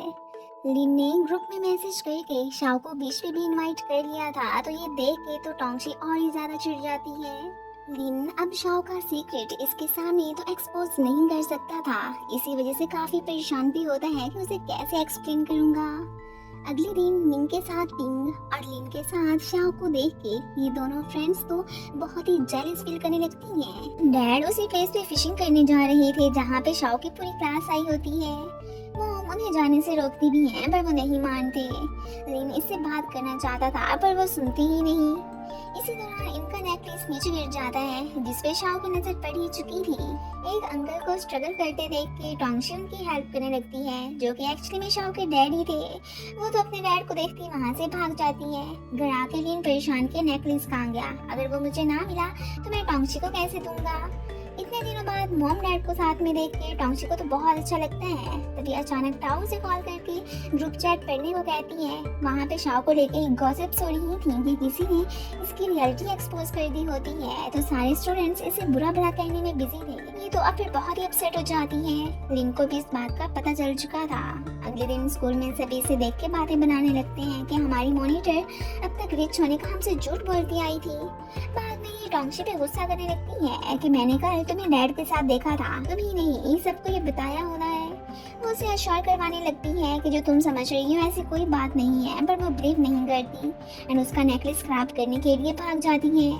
लिन ने ग्रुप में मैसेज करके शाओ को बीच में भी इनवाइट कर लिया था, तो ये देख के तो टोंगसी और ही ज्यादा चिढ़ जाती है। लिन अब शाओ का सीक्रेट इसके सामने तो एक्सपोज नहीं कर सकता था, इसी वजह से काफी परेशान भी होता है कि उसे कैसे एक्सप्लेन करूंगा। अगले दिन मिंग के साथ पिंग और लिन के साथ शाओ को देख के ये दोनों फ्रेंड्स तो बहुत ही जेलस फील करने लगती हैं। डैड उसी प्लेस पे फिशिंग करने जा रहे थे जहाँ पे शाओ की पूरी क्लास आई होती है। मॉम उन्हें जाने से रोकती भी हैं, पर वो नहीं मानते। लिन इससे बात करना चाहता था, पर वो सुनती ही नहीं। इसी तरह इनका नेकलेस नीचे गिर जाता है, जिसपे शाओ की नजर पड़ ही चुकी थी। एक अंकल को स्ट्रगल करते देख के टोंगसी उनकी हेल्प करने लगती है, जो कि एक्चुअली में शाओ के डैडी थे। वो तो अपने डैड को देखती वहाँ से भाग जाती है। घर आके लिन परेशान के नेकलेस कहाँ गया, अगर वो मुझे ना मिला तो मैं टोंगसी को कैसे दूंगा। इतने दिनों बाद मॉम डैड को साथ में देख के टोंगसी को तो बहुत अच्छा लगता है। तभी अचानक टाओ से कॉल करके ग्रुप चैट पढ़ने को कहती है। वहाँ पे शाओ को लेके गॉसिप्स हो रही थी कि किसी ने इसकी रियलिटी एक्सपोज कर दी होती है, तो सारे स्टूडेंट्स इसे बुरा भला कहने में बिजी थे। ये तो अब फिर बहुत ही अपसेट हो जाती है। लिन को भी इस बात का पता चल चुका था। अगले दिन स्कूल में सभी इसे देख के बातें बनाने लगते हैं कि हमारी मॉनिटर अब तक रिच होने का हमसे झूठ बोलती आई थी। बाद में ये टोंगसी पे गुस्सा करने लगती है कि मैंने कल तुम्हें डैड के साथ देखा था, तुम्हें नहीं सबको ये बताया होना है। वो उसे अश्योर करवाने लगती है कि जो तुम समझ रही हो ऐसी कोई बात नहीं है, पर वो बिलीव नहीं करती एंड उसका नेकलेस खराब करने के लिए भाग जाती है।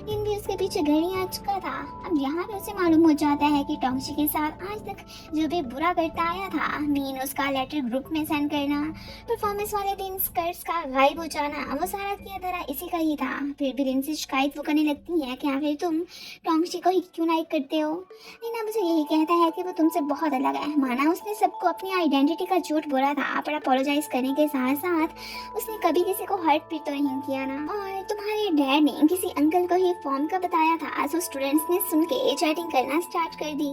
लिन भी उसके पीछे घर ही आ चुका था। अब यहाँ पे उसे मालूम हो जाता है कि टोंगसी के साथ आज तक जो भी बुरा करता आया था, मीन उसका लेटर ग्रुप में सेंड करना, परफॉर्मेंस वाले दिन स्कर्ट्स का गायब हो जाना, वो सारा किया धरा इसी का ही था। फिर भी लिन से शिकायत वो करने लगती है कि आखिर तुम टोंगसी को ही क्यों लाइक करते हो। लिन अब उसे यही कहता है कि वो तुमसे बहुत अलग है। माना उसने सबको अपनी आइडेंटिटी का झूठ बोला था, पर अपोलोजाइज करने के साथ साथ उसने कभी किसी को हर्ट भी तो नहीं किया ना। और तुम्हारे डैड ने किसी अंकल को ये फॉर्म का बताया था, तो स्टूडेंट्स ने सुन के चैटिंग करना स्टार्ट कर दी।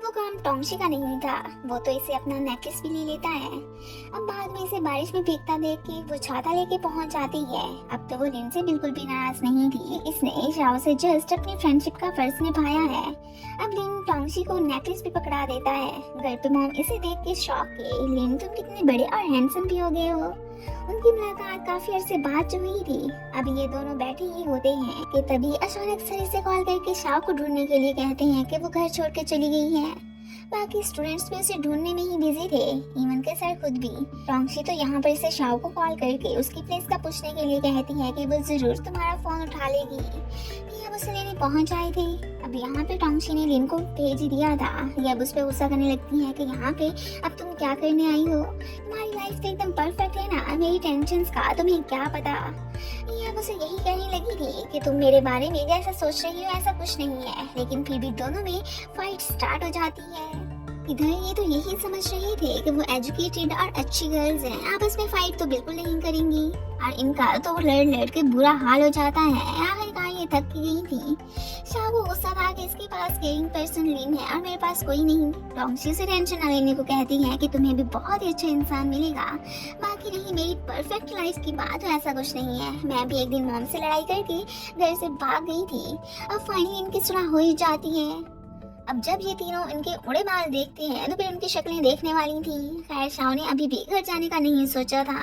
वो काम टोंगसी का नहीं था, वो तो इसे अपना नेकलेस भी ले लेता है। अब बाद में इसे बारिश में भीगता देख के वो छाता लेके पहुंच जाती है। अब तो वो लिन से बिल्कुल भी नाराज नहीं थी, इसने शाओ से जस्ट अपनी फ्रेंडशिप का फर्ज निभाया है। अब लिन टोंगसी को नेकलेस भी पकड़ा देता है। घर पे मॉम इसे देख के शॉक के, लिन तुम कितने बड़े और हैंडसम भी हो गए हो। उनकी मुलाकात काफी अरसे बाद जो हुई थी। अब ये दोनों बैठे ही होते हैं कि तभी अचानक सर से कॉल करके शाओ को ढूंढने के लिए कहते हैं कि वो घर छोड़ के चली गई है। बाकी स्टूडेंट्स भी उसे ढूंढने में ही बिजी थे, इवन के सर खुद भी। टोंगसी तो यहाँ पर इसे शाओ को कॉल करके उसकी प्लेस का पूछने के लिए कहती है कि वो जरूर तुम्हारा फोन उठा लेगी। ये अब उसे लेने पहुंच आए थे। अब यहाँ पे टोंगसी ने लिन को भेज दिया था। ये अब उस पर गुस्सा करने लगती है कि यहाँ पे अब तुम क्या करने आई हो, तुम्हारी लाइफ तो एकदम परफेक्ट है ना, मेरी टेंशन्स का तुम्हें क्या पता। ये अब उसे यही कहने लगी थी कि तुम मेरे बारे में जैसा सोच रही हो ऐसा कुछ नहीं है, लेकिन फिर भी दोनों में फाइट स्टार्ट हो जाती है। इधर ये तो यही समझ रहे थे कि वो एजुकेटेड और अच्छी गर्ल्स हैं, आपस में फाइट तो बिल्कुल नहीं करेंगी, और इनका तो लड़ लड़ के बुरा हाल हो जाता है। आखिरकार ये थक गई थी। शाओ को गुस्सा था कि इसके पास केयरिंग पर्सन लिन है और मेरे पास कोई नहीं। टोंगसी से टेंशन न लेने को कहती है कि तुम्हें भी बहुत ही अच्छा इंसान मिलेगा, बाकी रही मेरी परफेक्ट लाइफ की बात तो ऐसा कुछ नहीं है। मैं भी एक दिन मॉम से लड़ाई करके घर से भाग गई थी, अब फाइनली इनकी सुलह हो ही जाती है। अब जब ये तीनों इनके उड़े बाल देखते हैं तो फिर उनकी शक्लें देखने वाली थी। खैर शाओ ने अभी भी घर जाने का नहीं सोचा था।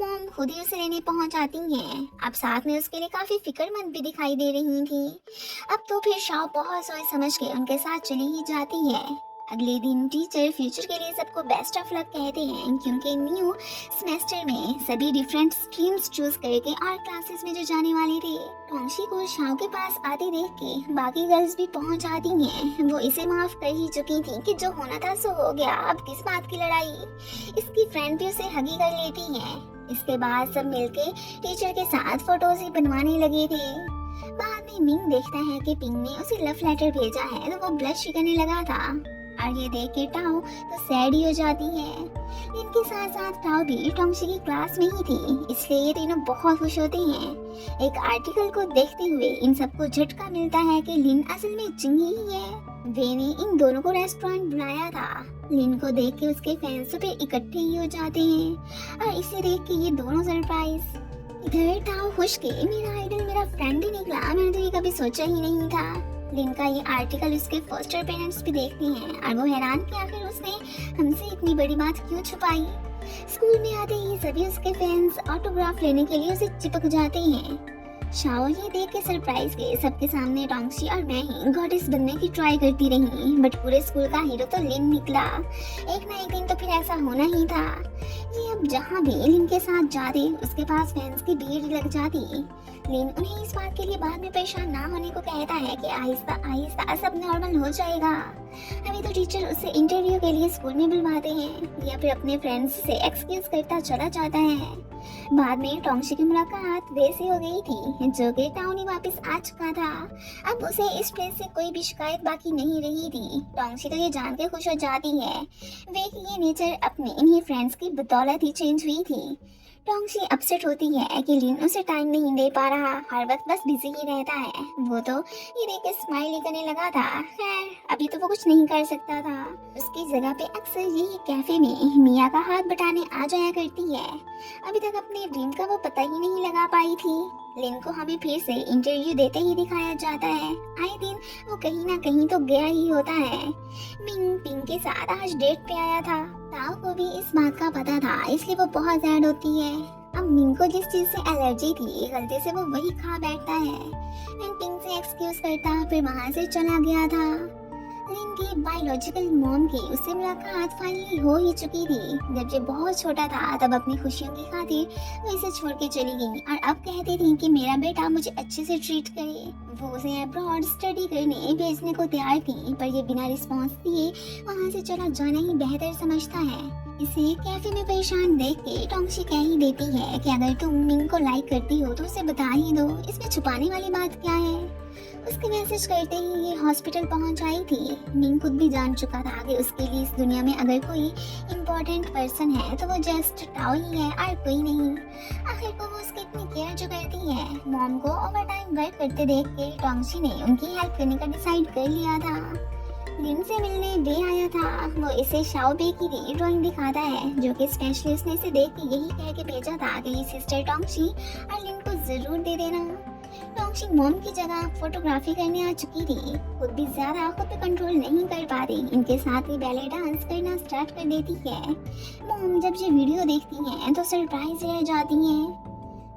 मॉम खुद ही उसे लेने पहुंच आती हैं। अब साथ में उसके लिए काफी फिक्रमंद भी दिखाई दे रही थी। अब तो फिर शाओ बहुत सोच समझ के उनके साथ चली ही जाती है। अगले दिन टीचर फ्यूचर के लिए सबको बेस्ट ऑफ लक कहते हैं, क्योंकि न्यू सेमेस्टर में सभी डिफरेंट स्ट्रीम्स चूज करके आर्ट क्लासेस में जो जाने वाले थे। टोंगशी को शाओ के पास आते देख के बाकी गर्ल्स भी पहुंच जाती हैं। वो इसे माफ कर ही चुकी थी कि जो होना था सो हो गया, अब किस बात की लड़ाई। इसकी फ्रेंड भी उसे हगी कर लेती है। इसके बाद सब मिलके टीचर के साथ फोटोज ही बनवाने लगे थे। बाद में मिंग देखता है कि पिंग ने उसे लव लेटर भेजा है, तो वो ब्लश करने लगा था। और ये देख के टाओ तो सैड ही हो जाती है। इनके साथ साथ टाओ भी टोंगशी की क्लास में ही थी, इसलिए ये तीनों बहुत खुश होते हैं। एक आर्टिकल को देखते हुए इन सबको झटका मिलता है कि लिन असल में चिंगी ही है। वे ने इन दोनों को रेस्टोरेंट बुलाया था। लिन को देख के उसके फैंस पे इकट्ठे ही हो जाते हैं और इसे देख के ये दोनों सरप्राइज। इधर टाओ खुश के मेरा आइडल मेरा फ्रेंड ही निकला, मैंने तो ये कभी सोचा ही नहीं था। लिन का ये आर्टिकल उसके फर्स्टर पेरेंट्स भी देखते हैं और वो हैरान कि आखिर उसने हमसे इतनी बड़ी बात क्यों छुपाई। स्कूल में आते ही सभी उसके फैंस ऑटोग्राफ लेने के लिए उसे चिपक जाते हैं। शाओ ये देख के सरप्राइज के सबके सामने टोंगशी और मैं ही गॉडेस बनने की ट्राई करती रही, बट पूरे स्कूल का हीरो तो लिन निकला। एक ना एक दिन तो फिर ऐसा होना ही था। ये अब जहाँ भी लिन के साथ जाते उसके पास फैंस की भीड़ लग जाती। लिन उन्हें इस बात के लिए बाद में परेशान ना होने को कहता है कि आहिस्ता आहिस्ता सब नॉर्मल हो जाएगा। अभी तो टीचर उसे इंटरव्यू के लिए स्कूल में बुलवाते हैं या फिर अपने फ्रेंड्स से एक्सक्यूज करता चला जाता है। बाद में टोंगशी की मुलाकात वैसे हो गई थी जो कि टाउनी वापस आ चुका था। अब उसे इस प्लेस से कोई भी शिकायत बाकी नहीं रही थी। टोंगशी तो ये जान के खुश हो जाती है वे कि ये नेचर अपने इन्हीं फ्रेंड्स की बदौलत ही चेंज हुई थी। टोंगशी अपसेट होती है कि लिन उसे टाइम नहीं दे पा रहा, हर वक्त बस बिजी ही रहता है। वो तो ये देख के स्माइल ही करने लगा था। खैर अभी तो वो कुछ नहीं कर सकता था। उसकी जगह पे अक्सर यही कैफे में मिया का हाथ बटाने आ जाया करती है। अभी तक अपने ड्रीम का वो पता ही नहीं लगा पाई थी। लिन को हमें फिर से इंटरव्यू देते ही दिखाया जाता है। आए दिन वो कहीं ना कहीं तो गया ही होता है। मिंग पिंग के साथ आज डेट पे आया था। ताओ को भी इस बात का पता था, इसलिए वो बहुत सैड होती है। अब मिंग को जिस चीज से एलर्जी थी गलती से वो वही खा बैठता है। मिंग पिंग से एक्सक्यूज करता फिर वहां से चला गया था। लिन की बायोलॉजिकल मॉम की उससे मुलाकात फाइनली हो ही चुकी थी। जब ये बहुत छोटा था तब अपनी खुशियों की खातिर वो इसे छोड़ के चली गई और अब कहती थी कि मेरा बेटा मुझे अच्छे से ट्रीट करे। वो उसे अब्रॉड स्टडी करने भेजने को तैयार थी, पर ये बिना रिस्पॉन्स दिए वहाँ से चला जाना ही बेहतर समझता है। इसे कैफे में परेशान देख के टोंगशी कह ही देती है कि अगर तुम मिंग को लाइक करती हो तो उसे बता ही दो, इसमें छुपाने वाली बात क्या है। उसके मैसेज करते ही ये हॉस्पिटल पहुंच आई थी। मिंग खुद भी जान चुका था कि उसके लिए इस दुनिया में अगर कोई इम्पोर्टेंट पर्सन है तो वो जस्ट टाओ ही है और कोई नहीं। आखिर को वो उसकी इतनी केयर जो करती है। मॉम को ओवर टाइम वर्क करते देख के टोंगशी ने उनकी हेल्प करने का डिसाइड कर लिया था। लिन से मिलने वे आया था। वो इसे शाओ बे की ड्राइंग दिखाता है जो कि स्पेशलिस्ट ने इसे देख के यही कह के भेजा था कि ये सिस्टर टोंगशी और लिन को जरूर दे देना। टोंगशी मॉम की जगह फोटोग्राफी करने आ चुकी थी। खुद भी ज्यादा खुद पे कंट्रोल नहीं कर पा रही, इनके साथ ही बैले डांस करना स्टार्ट कर देती है। मॉम जब ये वीडियो देखती हैं तो सरप्राइज रह जाती हैं।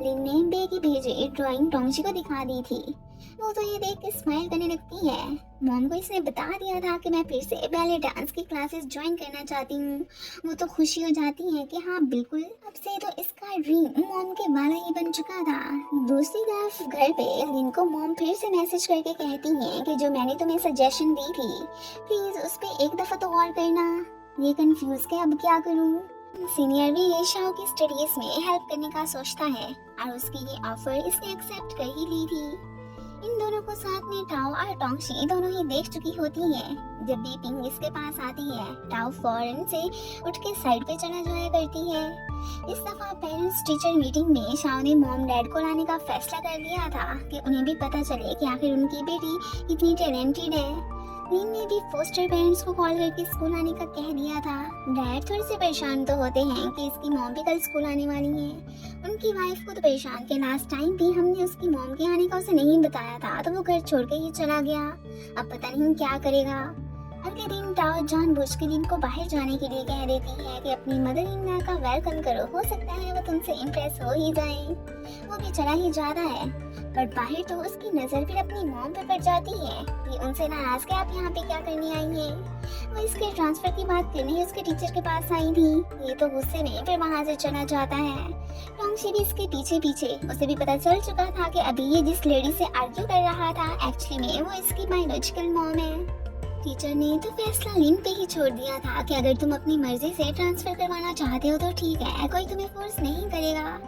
लिन ने बे की भेजी ड्राइंग टोंगशी को दिखा दी थी। वो तो ये देख के स्माइल करने लगती है। मॉम को इसने बता दिया था कि मैं फिर से बैले डांस की क्लासेस ज्वाइन करना चाहती हूँ। वो तो खुशी हो जाती है कि हाँ बिल्कुल, अब से तो इसका ड्रीम मॉम के वाला ही बन चुका था। दूसरी तरफ घर पे लिन को मॉम फिर से मैसेज करके कहती है कि जो मैंने तुम्हें सजेशन दी थी प्लीज उस पर एक दफा तो गौर करना। ये कंफ्यूज के अब क्या करूँ। सीनियर भी ये शाओ की स्टडीज में हेल्प करने का सोचता है और उसकी ये ऑफर इसने एक्सेप्ट कर ही ली थी। इन दोनों को साथ में टाओ और टोंगशी दोनों ही देख चुकी होती है। जब भी पिंग इसके पास आती है टाओ फौरन से उठ के साइड पे चला जाया करती है। इस दफा पेरेंट्स टीचर मीटिंग में शाओ ने मॉम डैड को लाने का फैसला कर लिया था कि उन्हें भी पता चले कि आखिर उनकी बेटी इतनी टैलेंटेड है। लिन ने भी फोस्टर पेरेंट्स को कॉल करके स्कूल आने का कह दिया था। डैड थोड़े से परेशान तो होते हैं कि इसकी मॉम भी कल स्कूल आने वाली है। उनकी वाइफ को तो परेशान कि लास्ट टाइम भी हमने उसकी मॉम के आने का उसे नहीं बताया था तो वो घर छोड़ के ही चला गया। अब पता नहीं क्या करेगा। अगले दिन टाओ जानबूझ के लिन को बाहर जाने के लिए कह देती है कि अपनी मदर इन लॉ का वेलकम करो, हो सकता है वो तुमसे इम्प्रेस हो ही जाए। वो भी चला ही जाता है। बट बाहर तो उसकी नजर फिर अपनी मॉम पे पड़ जाती है। ये उनसे नाराज के आप यहाँ पे क्या करने आई हैं? वो इसके ट्रांसफर की बात करने उसके टीचर के पास आई थी। ये तो गुस्से में फिर वहाँ से चला जाता है। टोंगशी भी इसके पीछे पीछे। उसे भी पता चल चुका था कि अभी ये जिस लेडी से आर्ग्यू कर रहा था एक्चुअली में वो इसकी बायोलॉजिकल मॉम है। टीचर ने तो फैसला लिन पे ही छोड़ दिया था कि अगर तुम अपनी मर्जी से ट्रांसफर करवाना चाहते हो तो ठीक है, कोई तुम्हें फोर्स नहीं करेगा।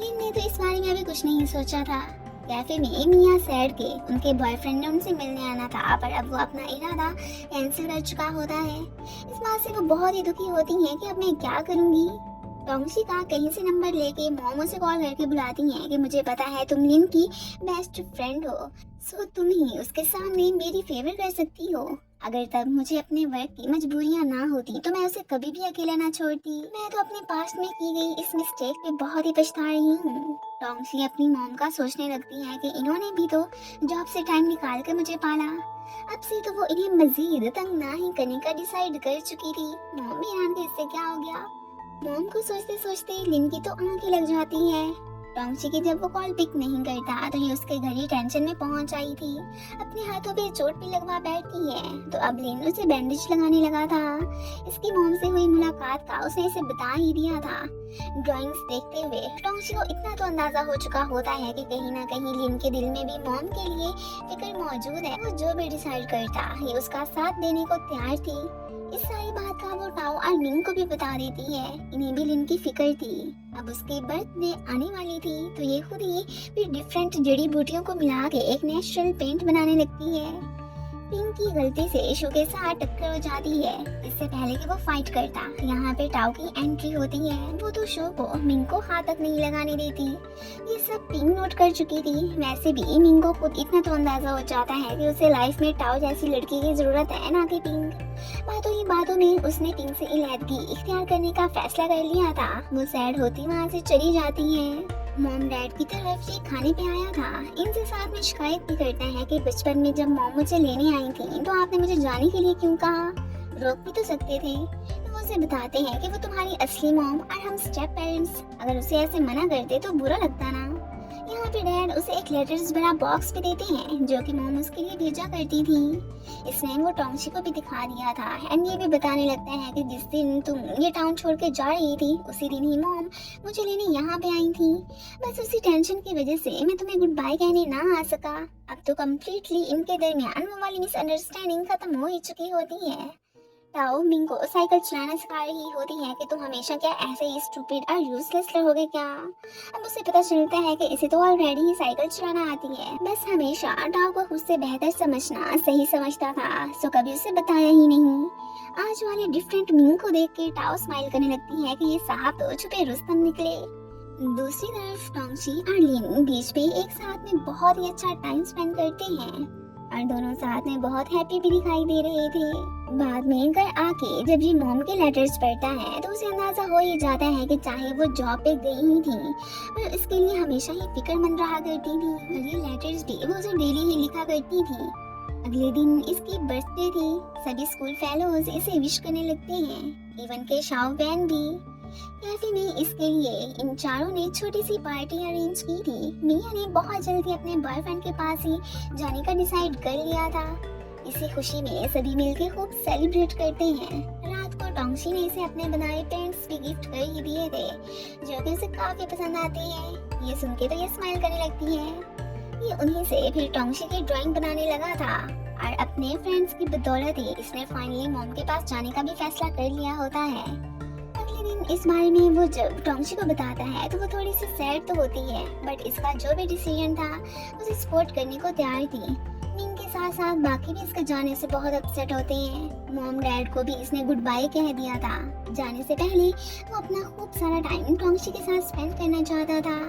लिन ने तो इस बारे में अभी कुछ नहीं सोचा था। कैफे में मिया सैड के उनके बॉयफ्रेंड ने उनसे मिलने आना था, पर अब वो अपना इरादा कैंसिल कर चुका होता है। इस बात से वो बहुत ही दुखी होती हैं कि अब मैं क्या करूंगी। टोंगशी का कहीं से नंबर लेके मोमो से कॉल करके बुलाती हैं कि मुझे पता है तुम लिन की बेस्ट फ्रेंड हो, सो तुम ही उसके सामने मेरी फेवर कर सकती हो। अगर तब मुझे अपने वर्क की मजबूरियां ना होती तो मैं उसे कभी भी अकेला ना छोड़ती। मैं तो अपने पास्ट में की गई इस मिस्टेक पे बहुत ही पछता रही हूँ। टोंगशी अपनी मॉम का सोचने लगती है कि इन्होंने भी तो जॉब से टाइम निकाल कर मुझे पाला, अब से तो वो इन्हें मजीद तंग ना ही करने का डिसाइड कर चुकी थी। मॉम भी हैरान कि इससे क्या हो गया। मॉम को सोचते सोचते लिन की तो आंखें लग जाती है। टोंगशी की जब वो कॉल पिक नहीं करता तो ये उसके घर ही टेंशन में पहुंच आई थी। अपने हाथों पे चोट भी लगवा बैठती है तो अब लिन उसे बैंडेज लगाने लगा था। इसकी मॉम से हुई मुलाकात का उसने इसे बता ही दिया था। ड्राइंग्स देखते हुए टोंगशी को इतना तो अंदाजा हो चुका होता है कि कहीं ना कहीं लिन के दिल में भी मॉम के लिए फिक्र मौजूद है। वो जो भी डिसाइड करता ये उसका साथ देने को तैयार थी। इस सारी बात का वो टाओ और मिंग को भी बता देती है। इन्हें भी लिन की फिक्र थी। अब उसकी बर्थडे आने वाली थी तो ये खुद ही फिर डिफरेंट जड़ी बूटियों को मिला के एक नेचुरल पेंट बनाने लगती है। पिंक की गलती से इशू के साथ टक्कर हो जाती है। इससे पहले कि वो फाइट करता यहाँ पे टाओ की एंट्री होती है। वो तो शो को मिंग को हाथ तक नहीं लगाने देती। ये सब पिंक नोट कर चुकी थी। वैसे भी मिंग को खुद इतना तो अंदाजा हो जाता है कि उसे लाइफ में टाओ जैसी लड़की की जरूरत है, ना कि पिंक। बातों ही बातों में उसने पिंक से इलादगी इख्तियार करने का फैसला कर लिया था। वो सैड होती वहाँ से चली जाती है। मॉम डैड की तरफ ये खाने पे आया था। इनसे साथ में शिकायत भी करता है कि बचपन में जब मॉम मुझे लेने आई थी तो आपने मुझे जाने के लिए क्यों कहा, रोक भी तो सकते थे। तो वो उसे बताते हैं कि वो तुम्हारी असली मॉम और हम स्टेप पेरेंट्स, अगर उसे ऐसे मना करते तो बुरा लगता ना। यहाँ पे डैड उसे एक लेटर्स भरा बॉक्स भी देते हैं जो कि मॉम उसके लिए भेजा करती थी। इसने वो टोंगशी को भी दिखा दिया था एंड ये भी बताने लगता है कि जिस दिन तुम ये टाउन छोड़ के जा रही थी उसी दिन ही मॉम मुझे लेने यहाँ पे आई थी। बस उसी टेंशन की वजह से मैं तुम्हें गुड बाय कहने ना आ सका। अब तो कम्प्लीटली इनके दरमियान वो वाली मिसअंडरस्टैंडिंग खत्म हो ही चुकी होती है। ताओ मिंग को साइकिल चलाना सिखा रही होती है कि तुम हमेशा क्या ऐसे ही स्टूपिड और यूजलेस रहोगे क्या। अब उसे पता चलता है कि इसे तो ऑलरेडी ही साइकिल चलाना आती है, बस हमेशा टाओ को खुद से बेहतर समझना सही समझता था, सो कभी उसे बताया ही नहीं। आज वाले डिफरेंट मिंग को देख के टाओ स्माइल करने लगती है कि ये साहब तो छुपे रुस्तम निकले। दूसरी तरफ टोंगशी और लिन बीच में एक साथ में बहुत ही अच्छा टाइम स्पेंड करते हैं और दोनों साथ में बहुत हैप्पी भी दिखाई दे रहे थे। बाद में घर आके जब ये मॉम के लेटर्स पढ़ता है तो उसे अंदाजा हो ही जाता है कि चाहे वो जॉब पे गई ही थी पर इसके लिए हमेशा ही फिक्रमंद रहा करती थी और ये लेटर्स भी वो उसे डेली ही लिखा करती थी। अगले दिन इसकी बर्थडे थी। सभी स्कूल फेलोज इसे विश करने लगते हैं, इवन के शाओ वैन भी। कैफे में इसके लिए इन चारों ने छोटी सी पार्टी अरेंज की थी। मिया ने बहुत जल्दी अपने बॉयफ्रेंड के पास ही जाने का डिसाइड कर लिया था। इसी खुशी में सभी मिलकर खूब सेलिब्रेट करते हैं। रात को टोंगशी ने इसे अपने बनाए पेंट्स भी गिफ्ट कर ही दिए थे जो कि उसे काफी पसंद आते हैं। ये सुन के तो ये स्माइल करने लगती है। ये उन्हीं से फिर टोंगशी की ड्राइंग बनाने लगा था और अपने फ्रेंड्स की बदौलत ही इसने फाइनली मॉम के पास जाने का भी फैसला कर लिया होता है। अगले दिन इस बारे में वो जब टोंगशी को बताता है तो वो थोड़ी सी सैड तो होती है बट इसका जो भी डिसीजन था उसे सपोर्ट करने को तैयार थी। मिंग के साथ साथ बाकी भी इसके जाने से बहुत अपसेट होते हैं। मॉम डैड को भी इसने गुड बाय कह दिया था। जाने से पहले वो अपना खूब सारा टाइम टोंगशी के साथ स्पेंड करना चाहता था।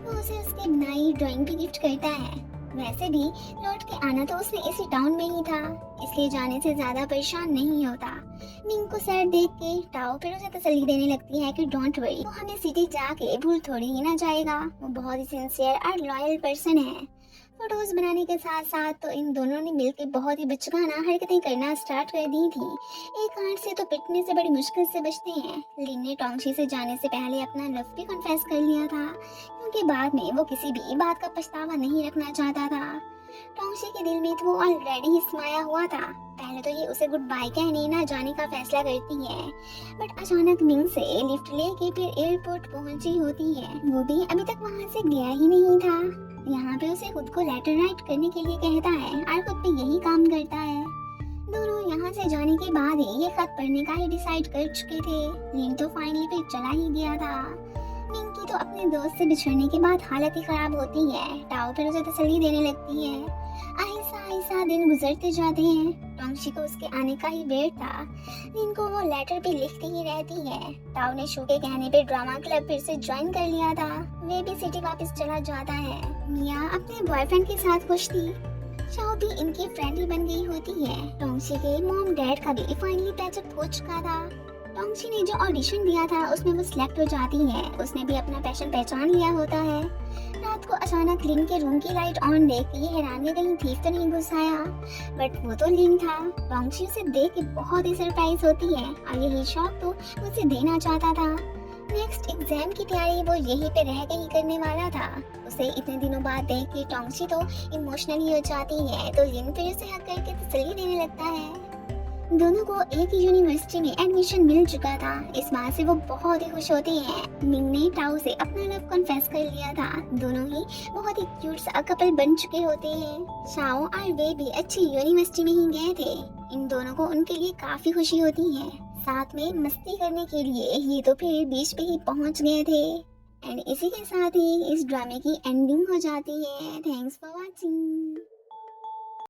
वो उसे उसकी बनाई ड्राइंग भी गिफ्ट करता है। वैसे भी लौट के आना तो उसने इसी टाउन में ही था, इसलिए जाने से ज्यादा परेशान नहीं होता। मिंग को सैड देख के टाओ फिर उसे तसल्ली देने लगती है कि डोंट वरी, वो हमें सिटी जाके भूल थोड़ी ही ना जाएगा। वो बहुत ही सिंसियर और लॉयल पर्सन है। फोटोज बनाने के साथ साथ तो इन दोनों ने मिलकर बहुत ही बचकाना हरकतें करना स्टार्ट कर दी थी। एक हाथ से तो पिटने से बड़ी मुश्किल से बचते हैं। लिन ने टोंगशी से जाने से पहले अपना लव भी कन्फेस कर लिया था क्योंकि बाद में वो किसी भी बात का पछतावा नहीं रखना चाहता था। टोंगशी के दिल में तो वो ऑलरेडी ही समाया हुआ था। पहले तो ये उसे गुड बाय कहने ना जाने का फैसला करती है, बट अचानक मिंग से लिफ्ट लेके फिर एयरपोर्ट पहुंची होती है। वो भी अभी तक वहां से गया ही नहीं था। यहाँ पे उसे खुद को लेटर राइट करने के लिए कहता है और खुद पे यही काम करता है। दोनों यहाँ से जाने के बाद ही ये खत पढ़ने का ही डिसाइड कर चुके थे। लिंग तो फाइनली फिर चला ही गया था। मिंग की तो अपने दोस्त से बिछड़ने के बाद हालत ही खराब होती है। टाओ फिर उसे तसल्ली देने लगती है। आहिस्ता आहिस्ता दिन गुजरते जाते हैं। टोंगशी को उसके आने का ही वेट था। लिन को वो लेटर भी लिखती ही रहती है। टाओ ने शू के कहने पे ड्रामा क्लब फिर से ज्वाइन कर लिया था। वे भी सिटी वापस चला जाता है। मिया अपने बॉयफ्रेंड के साथ खुश थी। शाओ भी इनकी फ्रेंड ही बन गई होती है। टोंगशी के मॉम डैड का भी फाइनली पैचअप हो चुका था। टोंगशी ने जो ऑडिशन दिया था उसमें वो सिलेक्ट हो जाती है। उसने भी अपना पैशन पहचान लिया होता है। रात को अचानक लिंग के रूम की लाइट ऑन देख के ये हैरान कि कहीं थीफ तो नहीं घुस आया, बट वो तो लिंग था। टोंगशी उसे देख के बहुत ही सरप्राइज होती है और यही शौक तो उसे देना चाहता था। नेक्स्ट एग्जाम की तैयारी वो यहीं पे रह के ही करने वाला था। उसे इतने दिनों बाद देख के टोंगशी तो इमोशनली हो जाती है, तो लिंग फिर उसे हक करके तसल्ली देने लगता है। दोनों को एक ही यूनिवर्सिटी में एडमिशन मिल चुका था। इस बात से वो बहुत ही खुश होती हैं। मिंग ने टाओ से अपना लव कन्फेस कर लिया था। दोनों ही बहुत ही क्यूट सा कपल बन चुके होते हैं। शाओ और वे भी अच्छी यूनिवर्सिटी में ही गए थे। इन दोनों को उनके लिए काफी खुशी होती है। साथ में मस्ती करने के लिए ये तो फिर बीच पे ही पहुंच गए थे। एंड इसी के साथ ही इस ड्रामे की एंडिंग हो जाती है। Thanks for watching.